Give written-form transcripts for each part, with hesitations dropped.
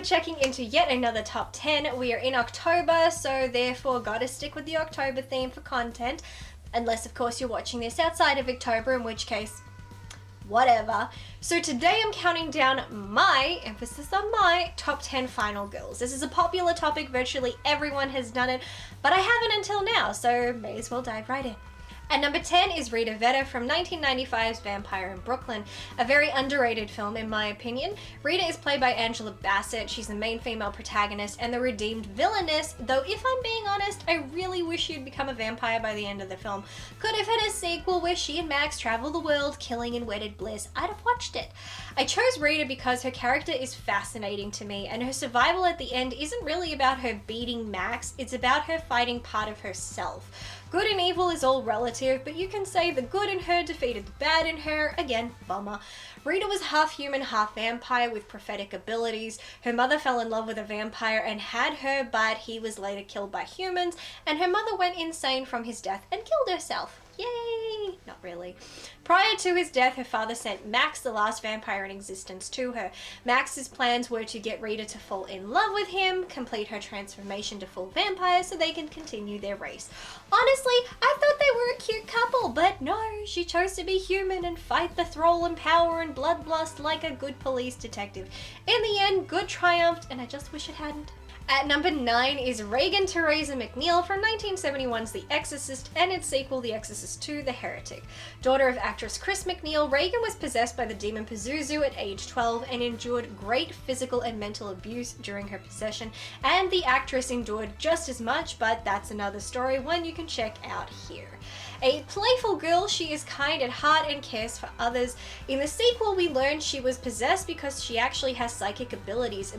checking into yet another top 10. We are in October, so therefore gotta stick with the October theme for content. Unless, of course, you're watching this outside of October, in which case, whatever. So today I'm counting down my, emphasis on my, top 10 final girls. This is a popular topic, virtually everyone has done it, but I haven't until now, so may as well dive right in. At number 10 is Rita Vetter from 1995's Vampire in Brooklyn, a very underrated film in my opinion. Rita is played by Angela Bassett. She's the main female protagonist and the redeemed villainess, though if I'm being honest, I really wish she'd become a vampire by the end of the film. Could have had a sequel where she and Max travel the world, killing in wedded bliss. I'd have watched it. I chose Rita because her character is fascinating to me, and her survival at the end isn't really about her beating Max, it's about her fighting part of herself. Good and evil is all relative, but you can say the good in her defeated the bad in her. Again, bummer. Rita was half human, half vampire with prophetic abilities. Her mother fell in love with a vampire and had her, but he was later killed by humans, and her mother went insane from his death and killed herself. Yay! Not really. Prior to his death, her father sent Max, the last vampire in existence, to her. Max's plans were to get Rita to fall in love with him, complete her transformation to full vampire so they can continue their race. Honestly, I thought they were a cute couple, but no, she chose to be human and fight the thrall and power and bloodlust like a good police detective. In the end, good triumphed, and I just wish it hadn't. At number 9 is Regan Teresa McNeil from 1971's The Exorcist and its sequel, The Exorcist II: The Heretic. Daughter of actress Chris McNeil, Regan was possessed by the demon Pazuzu at age 12 and endured great physical and mental abuse during her possession, and the actress endured just as much, but that's another story, one you can check out here. A playful girl, she is kind at heart and cares for others. In the sequel, we learn she was possessed because she actually has psychic abilities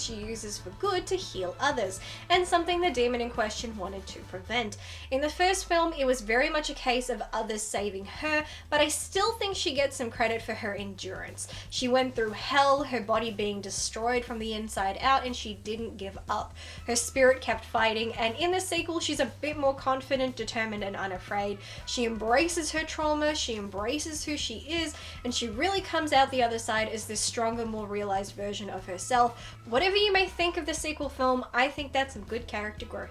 she uses for good to heal others, and something the demon in question wanted to prevent. In the first film, it was very much a case of others saving her, but I still think she gets some credit for her endurance. She went through hell, her body being destroyed from the inside out, and she didn't give up. Her spirit kept fighting, and in the sequel, she's a bit more confident, determined, and unafraid. She embraces her trauma, she embraces who she is, and she really comes out the other side as this stronger, more realized version of herself. Whatever you may think of the sequel film, I think that's some good character growth.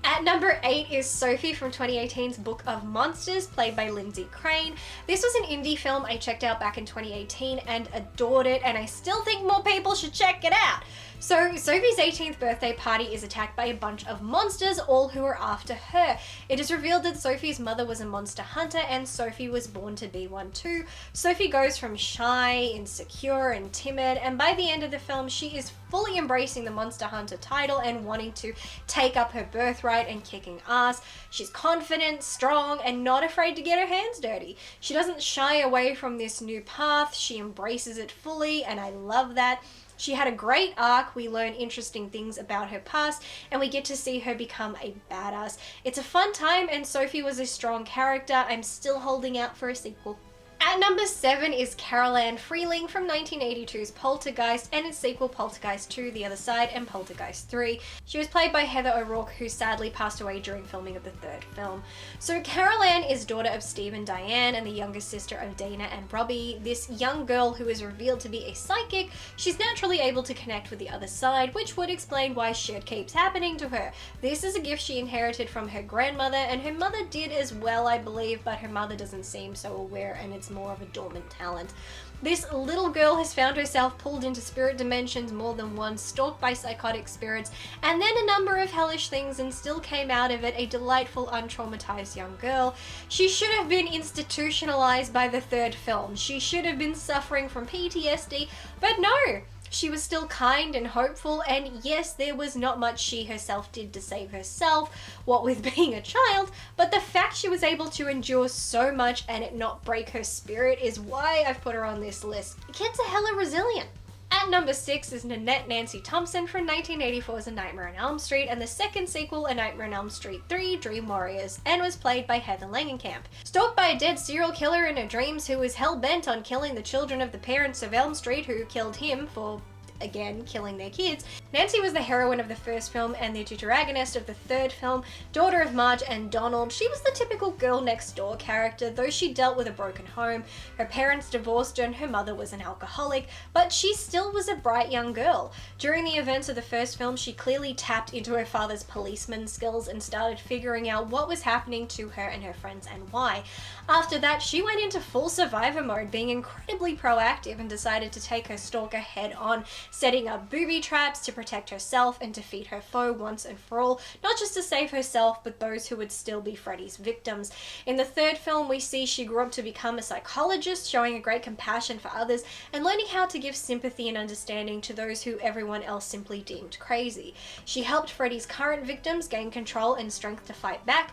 At number 8 is Sophie from 2018's Book of Monsters, played by Lindsay Crane. This was an indie film I checked out back in 2018 and adored it, and I still think more people should check it out. So Sophie's 18th birthday party is attacked by a bunch of monsters, all who are after her. It is revealed that Sophie's mother was a monster hunter and Sophie was born to be one too. Sophie goes from shy, insecure, and timid, and by the end of the film she is fully embracing the monster hunter title and wanting to take up her birthright and kicking ass. She's confident, strong, and not afraid to get her hands dirty. She doesn't shy away from this new path, she embraces it fully, and I love that. She had a great arc, we learn interesting things about her past, and we get to see her become a badass. It's a fun time, and Sophie was a strong character. I'm still holding out for a sequel. At number 7 is Carol Ann Freeling from 1982's Poltergeist and its sequel Poltergeist 2: The Other Side and Poltergeist 3. She was played by Heather O'Rourke, who sadly passed away during filming of the third film. So Carol Ann is daughter of Steve and Diane and the younger sister of Dana and Robbie. This young girl who is revealed to be a psychic, she's naturally able to connect with the other side, which would explain why shit keeps happening to her. This is a gift she inherited from her grandmother, and her mother did as well, I believe, but her mother doesn't seem so aware, and it's more of a dormant talent. This little girl has found herself pulled into spirit dimensions more than once, stalked by psychotic spirits, and then a number of hellish things, and still came out of it a delightful, untraumatized young girl. She should have been institutionalized by the third film. She should have been suffering from PTSD, but no! She was still kind and hopeful, and yes, there was not much she herself did to save herself, what with being a child, but the fact she was able to endure so much and it not break her spirit is why I've put her on this list. Kids are hella resilient. At number 6 is Nanette Nancy Thompson from 1984's A Nightmare on Elm Street and the second sequel, A Nightmare on Elm Street 3: Dream Warriors, and was played by Heather Langenkamp. Stalked by a dead serial killer in her dreams who is hell-bent on killing the children of the parents of Elm Street who killed him for again, killing their kids. Nancy was the heroine of the first film and the protagonist of the third film, daughter of Marge and Donald. She was the typical girl next door character, though she dealt with a broken home. Her parents divorced and her mother was an alcoholic, but she still was a bright young girl. During the events of the first film, she clearly tapped into her father's policeman skills and started figuring out what was happening to her and her friends and why. After that, she went into full survivor mode, being incredibly proactive, and decided to take her stalker head on, setting up booby traps to protect herself and defeat her foe once and for all, not just to save herself, but those who would still be Freddy's victims. In the third film, we see she grew up to become a psychologist, showing a great compassion for others and learning how to give sympathy and understanding to those who everyone else simply deemed crazy. She helped Freddy's current victims gain control and strength to fight back.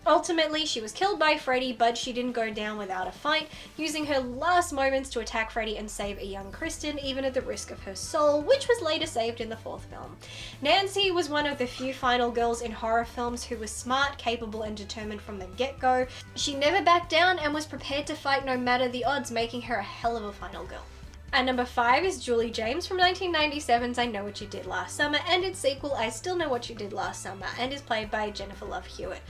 Ultimately, she was killed by Freddy, but she didn't go down without a fight, using her last moments to attack Freddy and save a young Kristen, even at the risk of her soul, which was later saved in the fourth film. Nancy was one of the few final girls in horror films who was smart, capable, and determined from the get-go. She never backed down and was prepared to fight no matter the odds, making her a hell of a final girl. At number 5 is Julie James from 1997's I Know What You Did Last Summer, and its sequel I Still Know What You Did Last Summer, and is played by Jennifer Love Hewitt.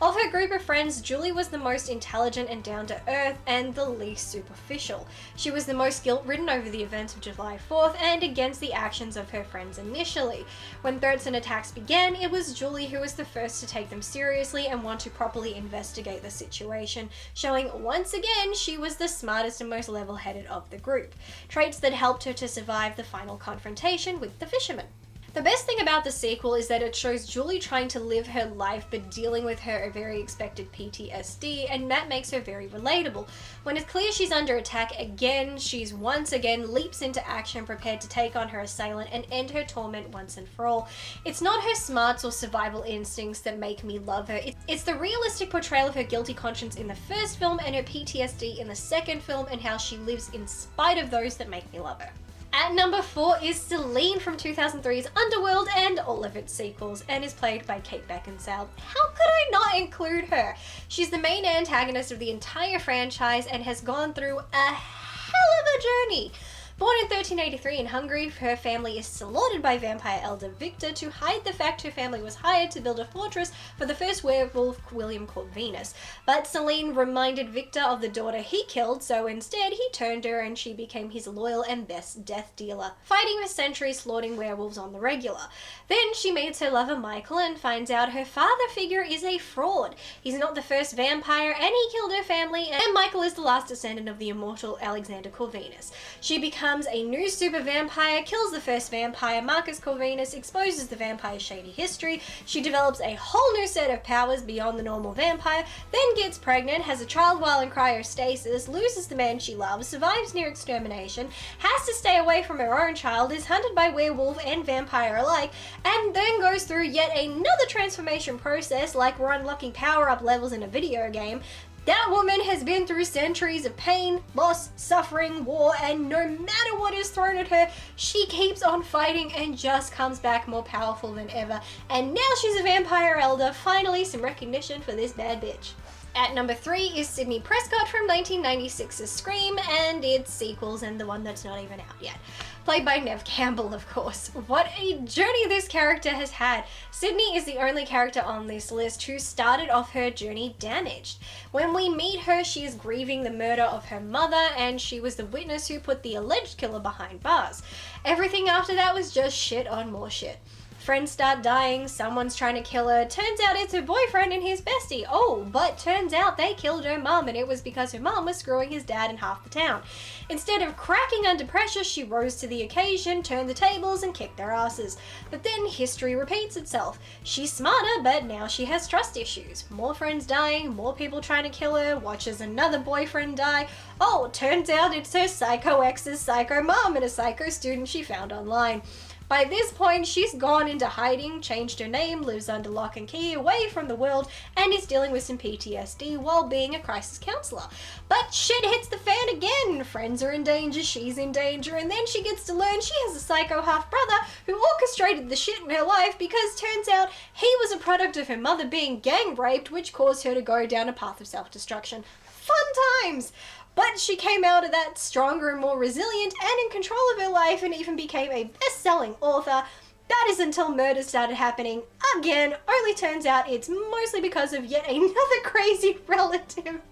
Of her group of friends, Julie was the most intelligent and down-to-earth and the least superficial. She was the most guilt-ridden over the events of July 4th and against the actions of her friends initially. When threats and attacks began, it was Julie who was the first to take them seriously and want to properly investigate the situation, showing once again she was the smartest and most level-headed of the group. Traits that helped her to survive the final confrontation with the fisherman. The best thing about the sequel is that it shows Julie trying to live her life but dealing with her very expected PTSD, and that makes her very relatable. When it's clear she's under attack again, she's once again leaps into action, prepared to take on her assailant and end her torment once and for all. It's not her smarts or survival instincts that make me love her. It's the realistic portrayal of her guilty conscience in the first film and her PTSD in the second film, and how she lives in spite of those that make me love her. At number 4 is Celine from 2003's Underworld and all of its sequels, and is played by Kate Beckinsale. How could I not include her? She's the main antagonist of the entire franchise and has gone through a hell of a journey. Born in 1383 in Hungary, her family is slaughtered by vampire elder Victor to hide the fact her family was hired to build a fortress for the first werewolf William called Venus. But Celine reminded Victor of the daughter he killed, so instead he turned her and she became his loyal and best death dealer, fighting for centuries slaughtering werewolves on the regular. Then she meets her lover Michael and finds out her father figure is a fraud. He's not the first vampire and he killed her family, and Michael is the last descendant of the immortal Alexander Corvinus. She becomes a new super vampire, kills the first vampire, Marcus Corvinus, exposes the vampire's shady history. She develops a whole new set of powers beyond the normal vampire, then gets pregnant, has a child while in cryostasis, loses the man she loves, survives near extermination, has to stay away from her own child, is hunted by werewolf and vampire alike, and then goes through yet another transformation process like we're unlocking power-up levels in a video game. That woman has been through centuries of pain, loss, suffering, war, and no matter what is thrown at her, she keeps on fighting and just comes back more powerful than ever. And now she's a vampire elder. Finally, some recognition for this bad bitch. At number 3 is Sidney Prescott from 1996's Scream and its sequels, and the one that's not even out yet. Played by Neve Campbell, of course. What a journey this character has had. Sidney is the only character on this list who started off her journey damaged. When we meet her, she is grieving the murder of her mother, and she was the witness who put the alleged killer behind bars. Everything after that was just shit on more shit. Friends start dying, someone's trying to kill her, turns out it's her boyfriend and his bestie. Oh, but turns out they killed her mum, and it was because her mum was screwing his dad in half the town. Instead of cracking under pressure, she rose to the occasion, turned the tables, and kicked their asses. But then history repeats itself. She's smarter, but now she has trust issues. More friends dying, more people trying to kill her, watches another boyfriend die. Oh, turns out it's her psycho ex's psycho mum and a psycho student she found online. By this point, she's gone into hiding, changed her name, lives under lock and key, away from the world, and is dealing with some PTSD while being a crisis counselor. But shit hits the fan again. Friends are in danger, she's in danger, and then she gets to learn she has a psycho half-brother who orchestrated the shit in her life, because turns out he was a product of her mother being gang raped, which caused her to go down a path of self-destruction. Fun times! But she came out of that stronger and more resilient and in control of her life and even became a best-selling author. That is until murder started happening again. Only turns out it's mostly because of yet another crazy relative.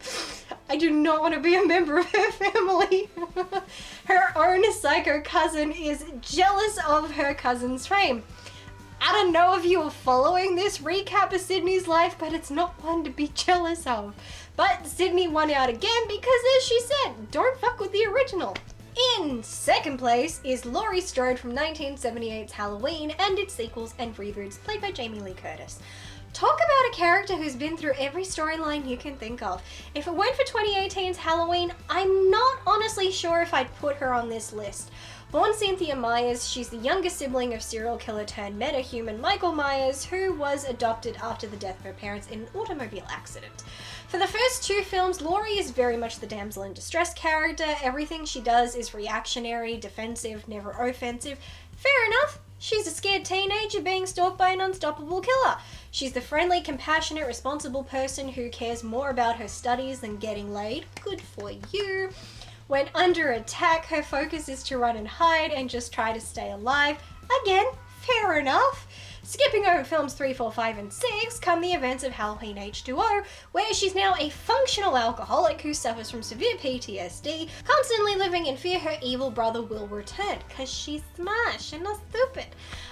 I do not want to be a member of her family. Her own psycho cousin is jealous of her cousin's fame. I don't know if you are following this recap of Sydney's life, but it's not one to be jealous of. But Sydney won out again because, as she said, don't fuck with the original. In second place is Laurie Strode from 1978's Halloween and its sequels and reboots, played by Jamie Lee Curtis. Talk about a character who's been through every storyline you can think of. If it weren't for 2018's Halloween, I'm not honestly sure if I'd put her on this list. Born Cynthia Myers, she's the younger sibling of serial killer turned metahuman Michael Myers, who was adopted after the death of her parents in an automobile accident. For the first two films, Laurie is very much the damsel in distress character. Everything she does is reactionary, defensive, never offensive. Fair enough. She's a scared teenager being stalked by an unstoppable killer. She's the friendly, compassionate, responsible person who cares more about her studies than getting laid. Good for you. When under attack, her focus is to run and hide and just try to stay alive. Again, fair enough. Skipping over films 3, 4, 5, and 6 come the events of Halloween H2O, where she's now a functional alcoholic who suffers from severe PTSD, constantly living in fear her evil brother will return, cause she's smart, she's not stupid.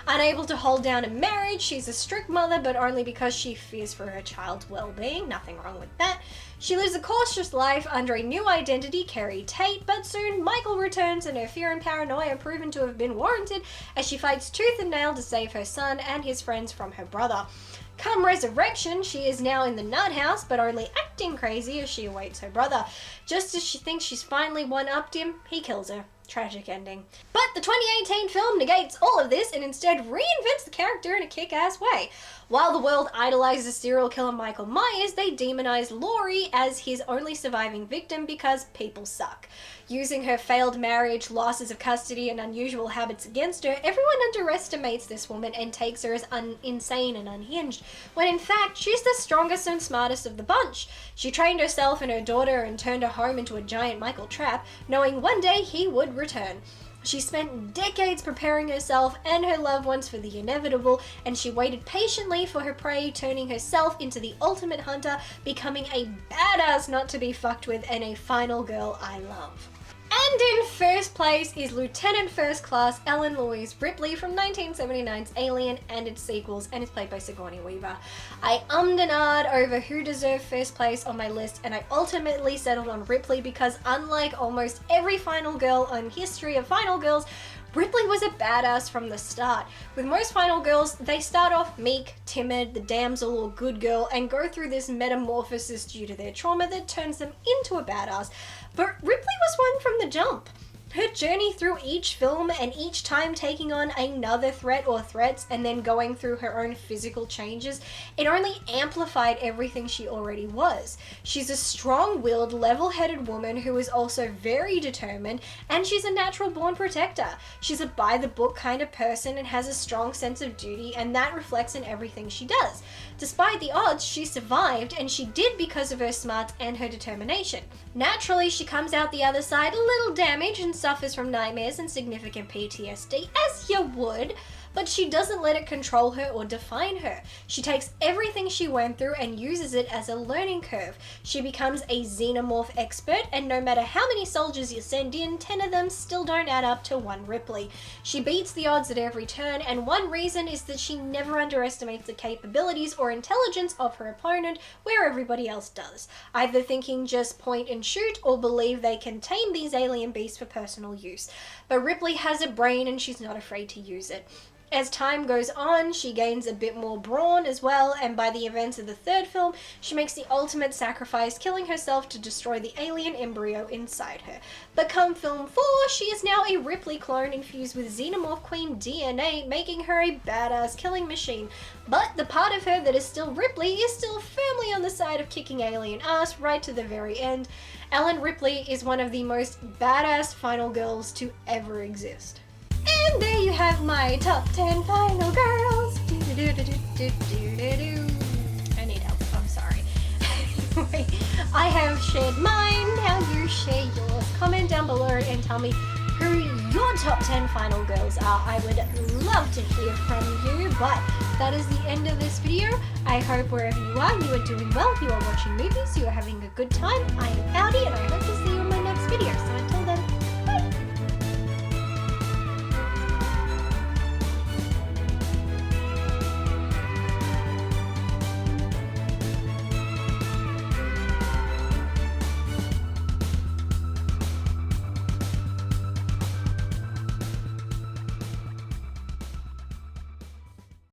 Unable to hold down a marriage, she's a strict mother, but only because she fears for her child's well-being, nothing wrong with that. She lives a cautious life under a new identity, Carrie Tate, but soon Michael returns and her fear and paranoia are proven to have been warranted as she fights tooth and nail to save her son and his friends from her brother. Come resurrection, she is now in the nut house, but only acting crazy as she awaits her brother. Just as she thinks she's finally one-upped him, he kills her. Tragic ending. But the 2018 film negates all of this and instead reinvents the character in a kick-ass way. While the world idolizes serial killer Michael Myers, they demonize Laurie as his only surviving victim because people suck. Using her failed marriage, losses of custody, and unusual habits against her, everyone underestimates this woman and takes her as insane and unhinged, when in fact she's the strongest and smartest of the bunch. She trained herself and her daughter and turned her home into a giant Michael trap, knowing one day he would return. She spent decades preparing herself and her loved ones for the inevitable, and she waited patiently for her prey, turning herself into the ultimate hunter, becoming a badass not to be fucked with and a final girl I love. And in first place is Lieutenant First Class Ellen Louise Ripley from 1979's Alien and its sequels, and is played by Sigourney Weaver. I ummed and ahed over who deserved first place on my list, and I ultimately settled on Ripley because unlike almost every final girl in history of final girls, Ripley was a badass from the start. With most final girls, they start off meek, timid, the damsel or good girl, and go through this metamorphosis due to their trauma that turns them into a badass. But Ripley was one from the jump. Her journey through each film and each time taking on another threat or threats and then going through her own physical changes, it only amplified everything she already was. She's a strong-willed, level-headed woman who is also very determined, and she's a natural-born protector. She's a by-the-book kind of person and has a strong sense of duty, and that reflects in everything she does. Despite the odds, she survived, and she did because of her smarts and her determination. Naturally, she comes out the other side a little damaged and suffers from nightmares and significant PTSD, as you would, but she doesn't let it control her or define her. She takes everything she went through and uses it as a learning curve. She becomes a xenomorph expert, and no matter how many soldiers you send in, 10 of them still don't add up to one Ripley. She beats the odds at every turn, and one reason is that she never underestimates the capabilities or intelligence of her opponent, where everybody else does, either thinking just point and shoot or believe they can tame these alien beasts for personal use. But Ripley has a brain and she's not afraid to use it. As time goes on, she gains a bit more brawn as well, and by the events of the third film, she makes the ultimate sacrifice, killing herself to destroy the alien embryo inside her. But come film 4, she is now a Ripley clone infused with Xenomorph Queen DNA, making her a badass killing machine. But the part of her that is still Ripley is still firmly on the side of kicking alien ass right to the very end. Ellen Ripley is one of the most badass final girls to ever exist. And there you have my top 10 final girls. I need help. I'm sorry. Anyway, I have shared mine. How you do share yours. Comment down below and tell me who your top 10 final girls are. I would love to hear from you, but that is the end of this video. I hope wherever you are doing well, you are watching movies, you are having a good time. I am Audi, and I hope to see you in my next video. So until then,